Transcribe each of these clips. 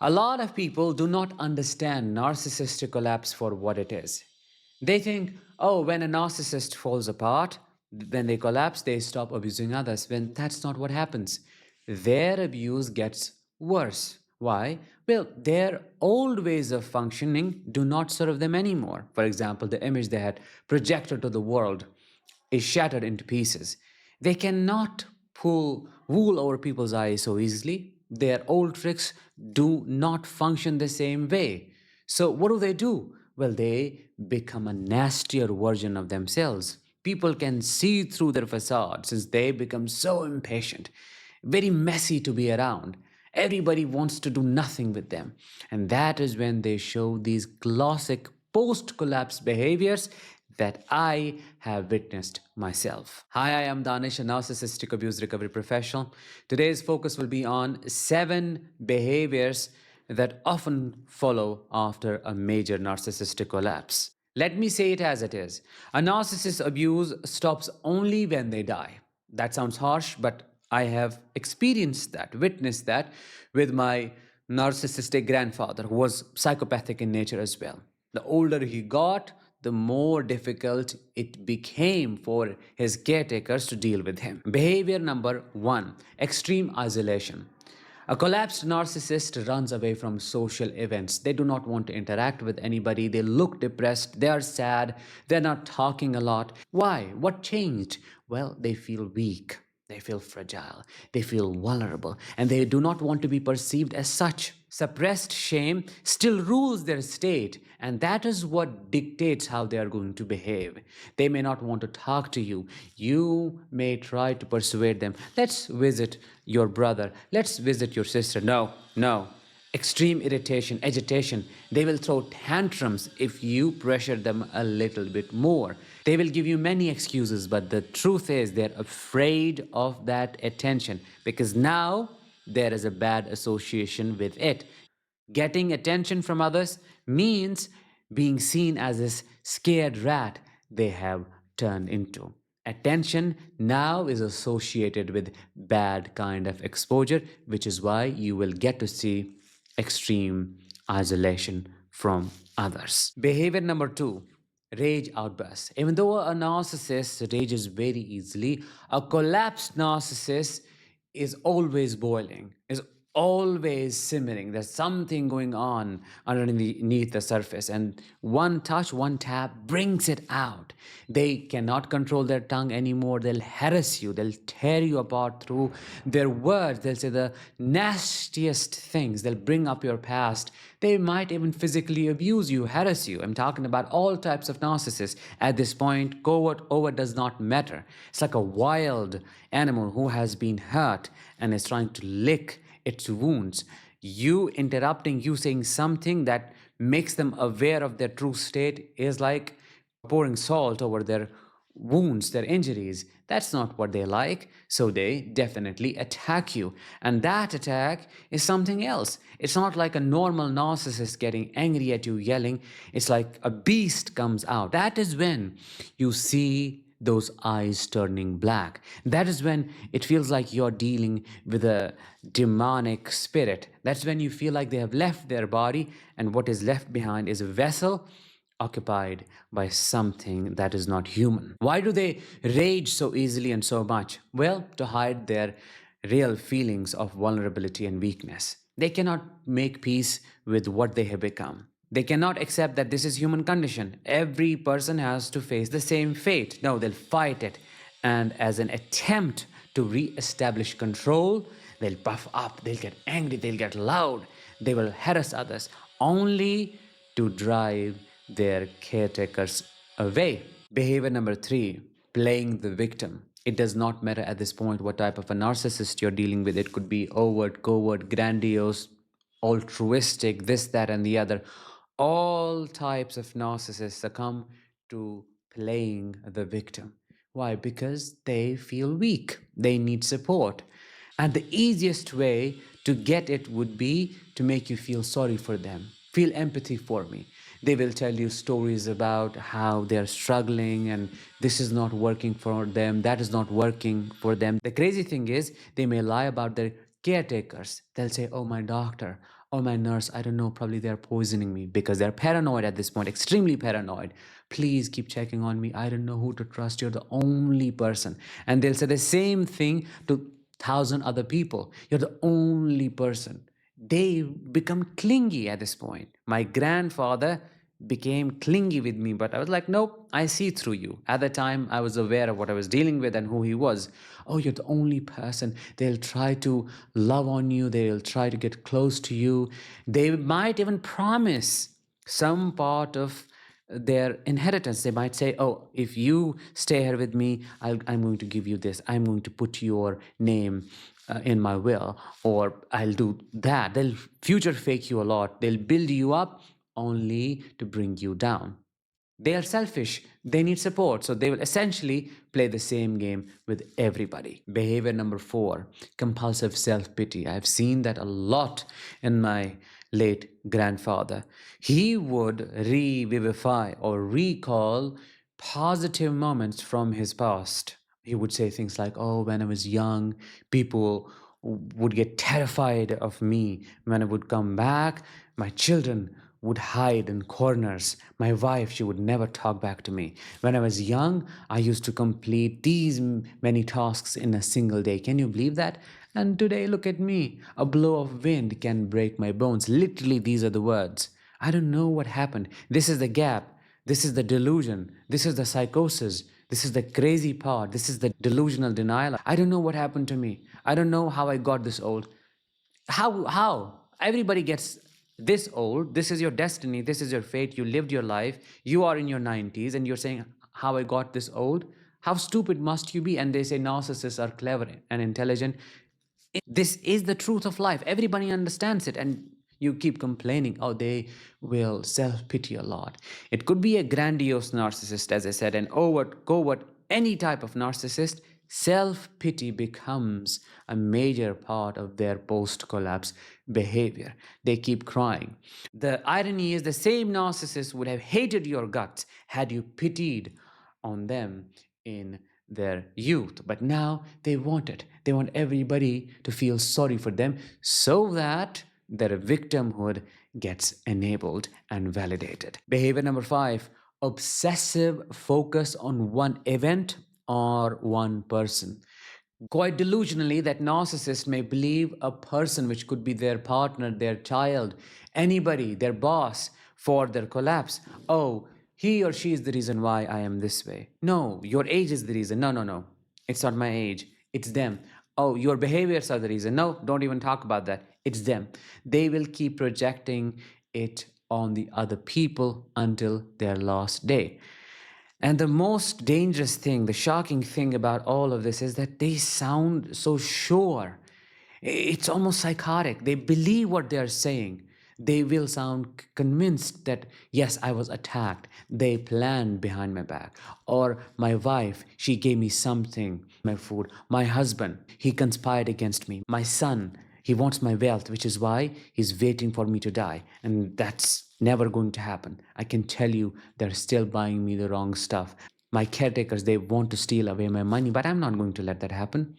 A lot of people do not understand narcissistic collapse for what it is. They think, oh, when a narcissist falls apart, when they collapse, they stop abusing others. When that's not what happens. Their abuse gets worse. Why? Well, their old ways of functioning do not serve them anymore. For example, the image they had projected to the world is shattered into pieces. They cannot pull wool over people's eyes so easily. Their old tricks do not function the same way. So, what do? Well, they become a nastier version of themselves. People can see through their facade since they become so impatient, very messy to be around. Everybody wants to do nothing with them. And that is when they show these classic post collapse behaviors that I have witnessed myself. Hi, I am Danish, a narcissistic abuse recovery professional. Today's focus will be on 7 behaviors that often follow after a major narcissistic collapse. Let me say it as it is. A narcissist abuse stops only when they die. That sounds harsh, but I have experienced that, witnessed that with my narcissistic grandfather, who was psychopathic in nature as well. The older he got, the more difficult it became for his caretakers to deal with him. Behavior number 1, extreme isolation. A collapsed narcissist runs away from social events. They do not want to interact with anybody. They look depressed. They are sad. They're not talking a lot. Why? What changed? Well, they feel weak. They feel fragile. They feel vulnerable. And they do not want to be perceived as such. Suppressed shame still rules their state, and that is what dictates how they are going to behave. They may not want to talk to you. You may try to persuade them. Let's visit your brother. Let's visit your sister. No, no. Extreme irritation, agitation. They will throw tantrums if you pressure them a little bit more. They will give you many excuses, but the truth is they're afraid of that attention because now there is a bad association with it. Getting attention from others means being seen as this scared rat they have turned into. Attention now is associated with bad kind of exposure, which is why you will get to see extreme isolation from others. Behavior number 2, rage outbursts. Even though a narcissist rages very easily, a collapsed narcissist is always boiling, is always simmering. There's something going on underneath the surface, and one touch, one tap brings it out. They cannot control their tongue anymore. They'll harass you, they'll tear you apart through their words. They'll say the nastiest things, they'll bring up your past. They might even physically abuse you, harass you. I'm talking about all types of narcissists. At this point, covert, overt does not matter. It's like a wild animal who has been hurt and is trying to lick its wounds. You interrupting, you saying something that makes them aware of their true state is like pouring salt over their wounds, their injuries. That's not what they like. So they definitely attack you. And that attack is something else. It's not like a normal narcissist getting angry at you, yelling. It's like a beast comes out. That is when you see those eyes turning black. That is when it feels like you're dealing with a demonic spirit. That's when you feel like they have left their body, and what is left behind is a vessel occupied by something that is not human. Why do they rage so easily and so much? Well, to hide their real feelings of vulnerability and weakness. They cannot make peace with what they have become. They cannot accept that this is human condition. Every person has to face the same fate. No, they'll fight it. And as an attempt to re-establish control, they'll puff up, they'll get angry, they'll get loud, they will harass others, only to drive their caretakers away. Behavior number 3, playing the victim. It does not matter at this point what type of a narcissist you're dealing with. It could be overt, covert, grandiose, altruistic, this, that, and the other. All types of narcissists succumb to playing the victim. Why? Because they feel weak, they need support. And the easiest way to get it would be to make you feel sorry for them. Feel empathy for me. They will tell you stories about how they're struggling and this is not working for them, that is not working for them. The crazy thing is, they may lie about their caretakers. They'll say, oh, my doctor, Oh, my nurse, I don't know, probably they're poisoning me, because they're paranoid at this point, extremely paranoid. Please keep checking on me. I don't know who to trust. You're the only person. And they'll say the same thing to thousand other people. You're the only person. They become clingy at this point. My grandfather became clingy with me, but I was like, nope, I see through you. At the time, I was aware of what I was dealing with and who he was. Oh, you're the only person. They'll try to love on you, they'll try to get close to you. They might even promise some part of their inheritance. They might say, oh, if you stay here with me, I'm going to give you this, I'm going to put your name in my will, or I'll do that. They'll future fake you a lot. They'll build you up only to bring you down. They are selfish. They need support. So they will essentially play the same game with everybody. Behavior number 4, compulsive self pity. I've seen that a lot in my late grandfather. He would revivify or recall positive moments from his past. He would say things like, oh, when I was young, people would get terrified of me. When I would come back, my children would hide in corners. My wife, she would never talk back to me. When I was young, I used to complete these many tasks in a single day. Can you believe that? And today, look at me. A blow of wind can break my bones. Literally, these are the words. I don't know what happened. This is the gap. This is the delusion. This is the psychosis. This is the crazy part. This is the delusional denial. I don't know what happened to me. I don't know how I got this old. How everybody gets this old. This is your destiny, this is your fate. You lived your life, you are in your 90s, and you're saying how I got this old. How stupid must you be? And they say narcissists are clever and intelligent. This is the truth of life. Everybody understands it, and you keep complaining, oh, they will self-pity a lot. It could be a grandiose narcissist, as I said, an overt, covert, any type of narcissist. Self-pity becomes a major part of their post-collapse behavior. They keep crying. The irony is the same narcissist would have hated your guts had you pitied on them in their youth. But now they want it. They want everybody to feel sorry for them so that their victimhood gets enabled and validated. Behavior number 5, obsessive focus on one event or one person. Quite delusionally, that narcissist may believe a person, which could be their partner, their child, anybody, their boss, for their collapse. Oh, he or she is the reason why I am this way. No, your age is the reason. No, no, no. It's not my age. It's them. Oh, your behaviors are the reason. No, don't even talk about that. It's them. They will keep projecting it on the other people until their last day. And the most dangerous thing, the shocking thing about all of this is that they sound so sure. It's almost psychotic. They believe what they are saying. They will sound convinced that, yes, I was attacked. They planned behind my back. Or my wife, she gave me something, my food. My husband, he conspired against me. My son, he wants my wealth, which is why he's waiting for me to die. And that's never going to happen. I can tell you, they're still buying me the wrong stuff. My caretakers, they want to steal away my money, but I'm not going to let that happen.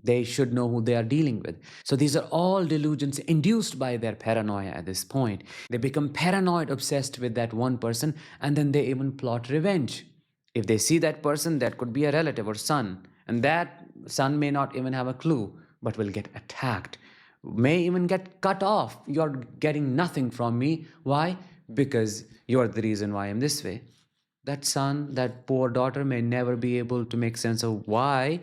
They should know who they are dealing with. So these are all delusions induced by their paranoia at this point. They become paranoid, obsessed with that one person, and then they even plot revenge. If they see that person, that could be a relative or son, and that son may not even have a clue, but will get attacked, may even get cut off. You're getting nothing from me. Why? Because you're the reason why I'm this way. That son, that poor daughter may never be able to make sense of why,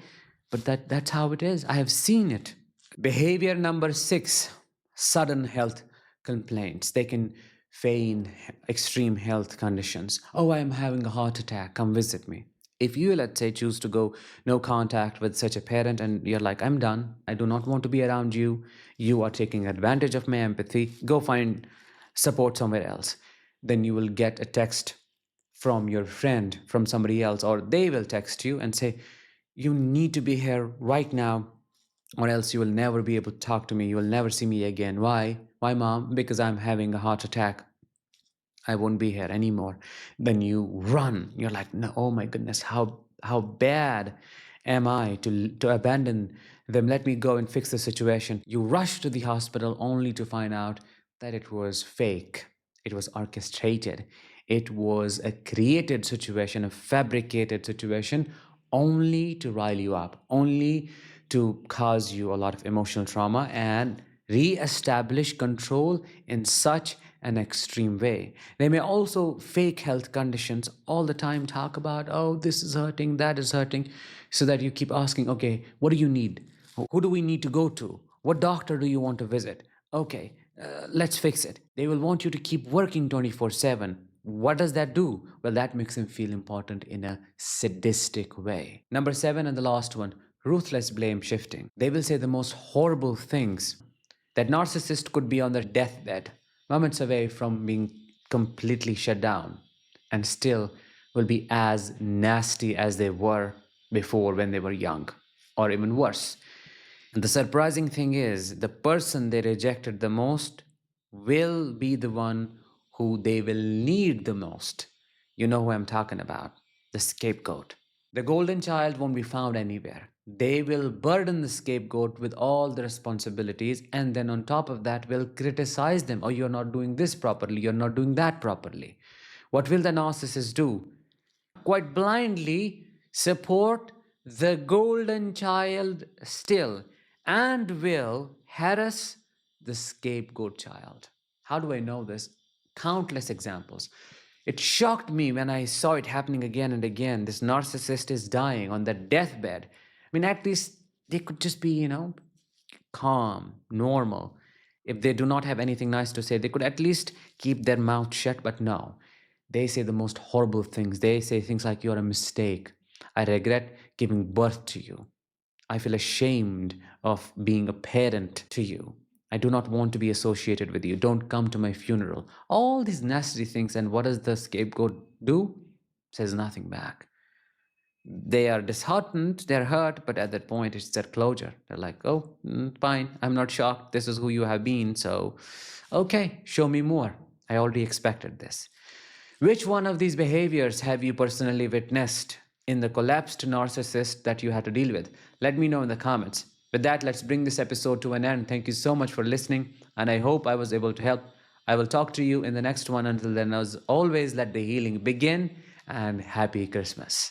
but that's how it is. I have seen it. Behavior number 6, sudden health complaints. They can feign extreme health conditions. Oh, I am having a heart attack. Come visit me. If you, let's say, choose to go no contact with such a parent and you're like, I'm done, I do not want to be around you, you are taking advantage of my empathy, go find support somewhere else. Then you will get a text from your friend, from somebody else, or they will text you and say, you need to be here right now, or else you will never be able to talk to me. You will never see me again. Why? Why, mom? Because I'm having a heart attack. I won't be here anymore. Then you run. You're like, no, oh my goodness, how bad am I to abandon them? Let me go and fix the situation. You rush to the hospital only to find out that it was fake, it was orchestrated, it was a created situation, a fabricated situation, only to rile you up, only to cause you a lot of emotional trauma and re-establish control in such an extreme way. They may also fake health conditions all the time, talk about, oh, this is hurting, that is hurting, so that you keep asking, okay, what do you need? Who do we need to go to? What doctor do you want to visit? Okay, let's fix it. They will want you to keep working 24/7. What does that do? Well, that makes him feel important in a sadistic way. Number seven, and the last one, ruthless blame shifting. They will say the most horrible things. That narcissist could be on their deathbed, moments away from being completely shut down, and still will be as nasty as they were before when they were young, or even worse. And the surprising thing is, the person they rejected the most will be the one who they will need the most. You know who I'm talking about, the scapegoat. The golden child won't be found anywhere. They will burden the scapegoat with all the responsibilities, and then on top of that, will criticize them. Oh, you're not doing this properly, you're not doing that properly. What will the narcissist do? Quite blindly support the golden child still and will harass the scapegoat child. How do I know this? Countless examples. It shocked me when I saw it happening again and again. This narcissist is dying on the deathbed. I mean, at least they could just be, calm, normal. If they do not have anything nice to say, they could at least keep their mouth shut, but no. They say the most horrible things. They say things like, you're a mistake. I regret giving birth to you. I feel ashamed of being a parent to you. I do not want to be associated with you. Don't come to my funeral. All these nasty things. And what does the scapegoat do? Says nothing back. They are disheartened, they're hurt, but at that point, it's their closure. They're like, oh, fine, I'm not shocked. This is who you have been. So, okay, show me more. I already expected this. Which one of these behaviors have you personally witnessed in the collapsed narcissist that you had to deal with? Let me know in the comments. With that, let's bring this episode to an end. Thank you so much for listening, and I hope I was able to help. I will talk to you in the next one. Until then, as always, let the healing begin, and happy Christmas.